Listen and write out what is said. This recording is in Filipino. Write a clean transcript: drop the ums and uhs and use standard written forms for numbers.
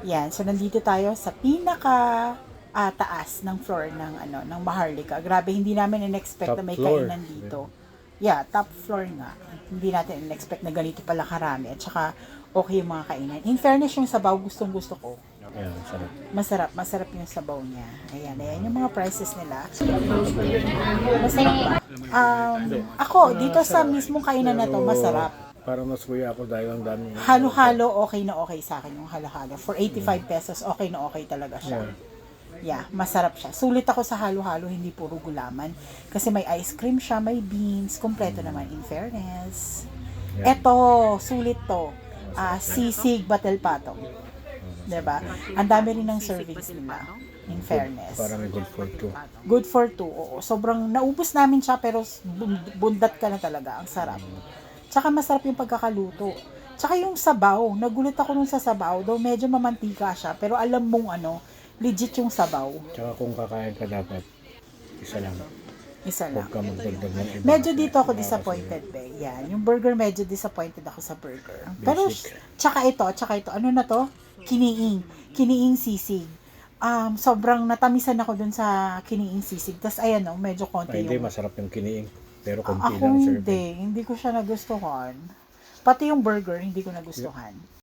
Yan, so nandito tayo sa pinaka taas ng floor ng ng Maharlika. Grabe, hindi namin in-expect na may kainan dito. Yeah, top floor nga. Hindi natin in-expect na ganito pala karami at saka okay yung mga kainan. In fairness, yung sabaw gustong-gusto ko. Ayan, sarap. Masarap yung sabaw niya. Ayan yung mga prices nila. Masarap ba? Ako, dito sa mismong kainan na to, masarap. Parang nasuya ako dahil ang dami. Halo-halo, okay na okay sa akin yung halo-halo. For 85 pesos, okay na okay talaga siya. Yeah, masarap siya. Sulit ako sa halo-halo, hindi puro gulaman. Kasi may ice cream siya, may beans, kompleto naman in fairness. Eto, sulit to. Sisig Batel Patong. Diba? Ang dami rin ng servings nila. In fairness. Parang good for two. Good for two, oo. Sobrang naubos namin siya pero bundat ka na talaga. Ang sarap. Tsaka masarap yung pagkakaluto. Tsaka yung sabaw. Nagulat ako nung sa sabaw. Though medyo mamantika siya. Pero alam mong legit yung sabaw. Tsaka kung kakain ka dapat, isa lang. Isa lang. Huwag ka magdagdag ng iba. Medyo dito ako disappointed, be. Yan. Yung burger, medyo disappointed ako sa burger. Pero, tsaka ito. Ano na to? Kiniing sisig. Sobrang natamisan ako dun sa kiniing sisig. Tapos, ayan medyo konti Ay, hindi, yung... masarap yung kiniing. Pero konti Ako lang serving. hindi ko siya nagustuhan. Pati yung burger, hindi ko nagustuhan.